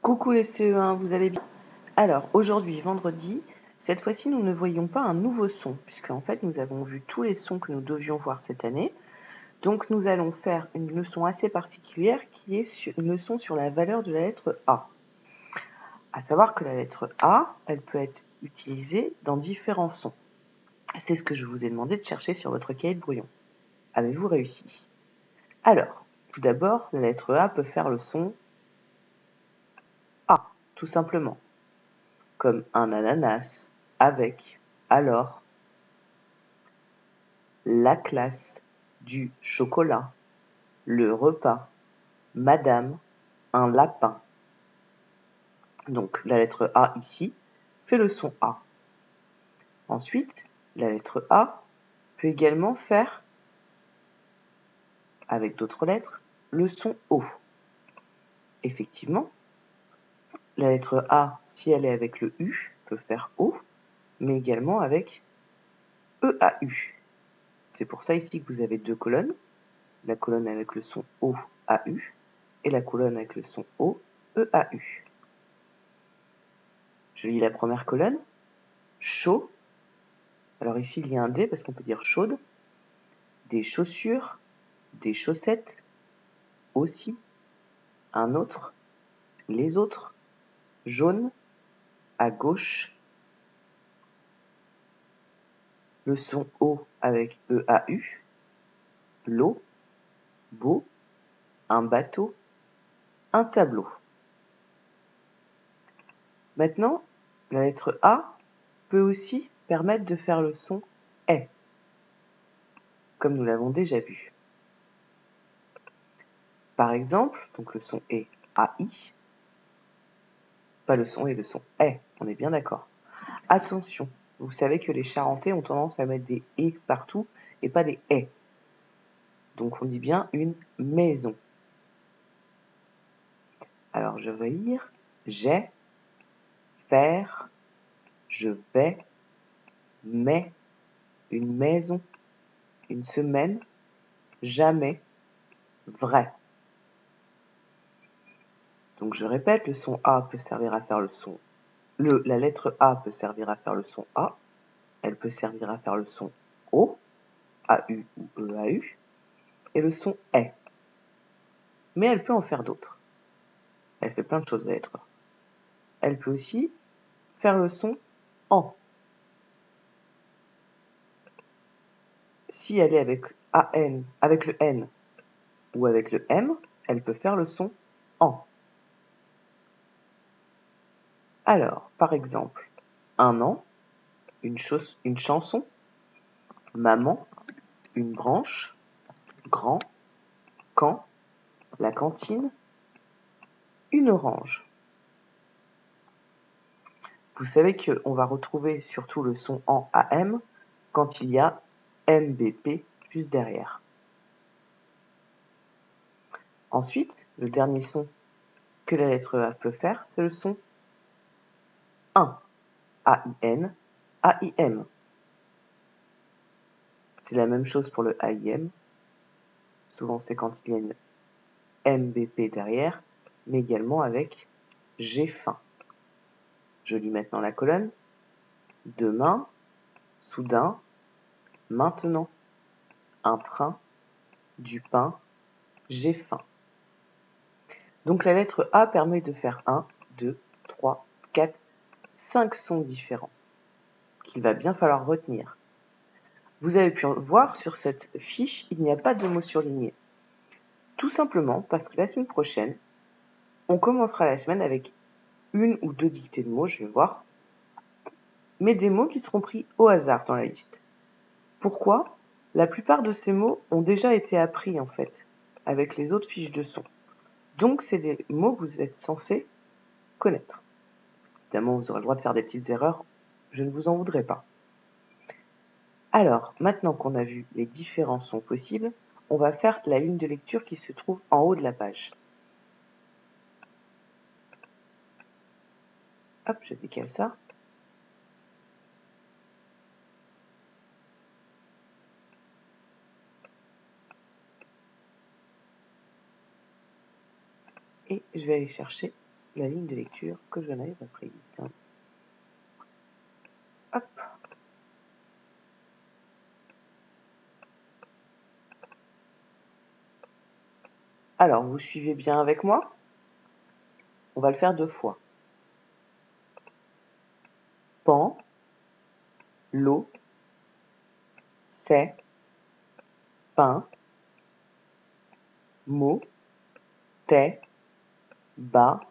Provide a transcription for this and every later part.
Coucou les CE1, vous allez bien? Alors, aujourd'hui, vendredi, cette fois-ci, nous ne voyons pas un nouveau son, puisqu'en fait, nous avons vu tous les sons que nous devions voir cette année. Donc, nous allons faire une leçon assez particulière qui est une leçon sur la valeur de la lettre A. À savoir que la lettre A, elle peut être utilisée dans différents sons. C'est ce que je vous ai demandé de chercher sur votre cahier de brouillon. Avez-vous réussi? Alors, tout d'abord, la lettre A peut faire le son A, tout simplement, comme un ananas, avec, alors, la classe, du chocolat, le repas, madame, un lapin. Donc la lettre A ici fait le son A. Ensuite, la lettre A peut également faire, avec d'autres lettres, le son O. Effectivement, la lettre A, si elle est avec le U, peut faire O, mais également avec EAU. C'est pour ça ici que vous avez deux colonnes, la colonne avec le son O, AU, et la colonne avec le son O, EAU. Je lis la première colonne. Chaud. Alors ici, il y a un D parce qu'on peut dire chaude. Des chaussures, des chaussettes, aussi. Un autre, les autres. Jaune, à gauche. Le son O avec EAU. L'eau, beau. Un bateau, un tableau. Maintenant, la lettre A peut aussi permettre de faire le son est, comme nous l'avons déjà vu. Par exemple, donc le son est AI, pas le son est, le son est, on est bien d'accord. Attention, vous savez que les Charentais ont tendance à mettre des « et » partout et pas des « est ». Donc on dit bien une maison. Alors je vais lire « j'ai », faire, je vais, mais, une maison, une semaine, jamais, vrai. Donc je répète, le son A peut servir à faire le son... La lettre A peut servir à faire le son A, elle peut servir à faire le son O, AU ou EAU, et le son est. Mais elle peut en faire d'autres. Elle fait plein de choses, la lettre A. Elle peut aussi faire le son en. Si elle est avec AN, avec le N ou avec le M, elle peut faire le son en. Alors, par exemple, un an, une chanson, maman, une branche, grand, quand, la cantine, une orange. Vous savez qu'on va retrouver surtout le son en AM quand il y a MBP juste derrière. Ensuite, le dernier son que la lettre A peut faire, c'est le son 1, AIN, AIM. C'est la même chose pour le AIM. Souvent, c'est quand il y a une MBP derrière, mais également avec G fin. Je lis maintenant la colonne. Demain, soudain, maintenant, un train, du pain, j'ai faim. Donc la lettre A permet de faire 1, 2, 3, 4, 5 sons différents qu'il va bien falloir retenir. Vous avez pu voir sur cette fiche, il n'y a pas de mots surlignés. Tout simplement parce que la semaine prochaine, on commencera la semaine avec une ou deux dictées de mots, je vais voir, mais des mots qui seront pris au hasard dans la liste. Pourquoi ? La plupart de ces mots ont déjà été appris en fait, avec les autres fiches de son. Donc c'est des mots que vous êtes censés connaître. Évidemment, vous aurez le droit de faire des petites erreurs, je ne vous en voudrais pas. Alors, maintenant qu'on a vu les différents sons possibles, on va faire la ligne de lecture qui se trouve en haut de la page. Hop, je décale ça. Et je vais aller chercher la ligne de lecture que je n'avais pas prise. Hop. Alors, vous suivez bien avec moi? On va le faire 2 fois. Pan, l'eau, c'est, pain, mot, t'es, bas,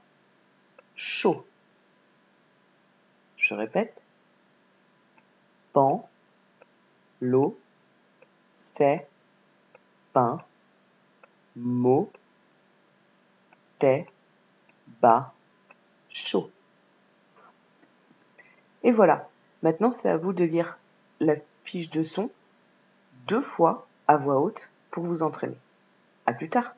chaud. Je répète. Pan, l'eau, c'est, pain, mot, t'es, bas, chaud. Et voilà. Maintenant, c'est à vous de lire la fiche de son 2 fois à voix haute pour vous entraîner. À plus tard.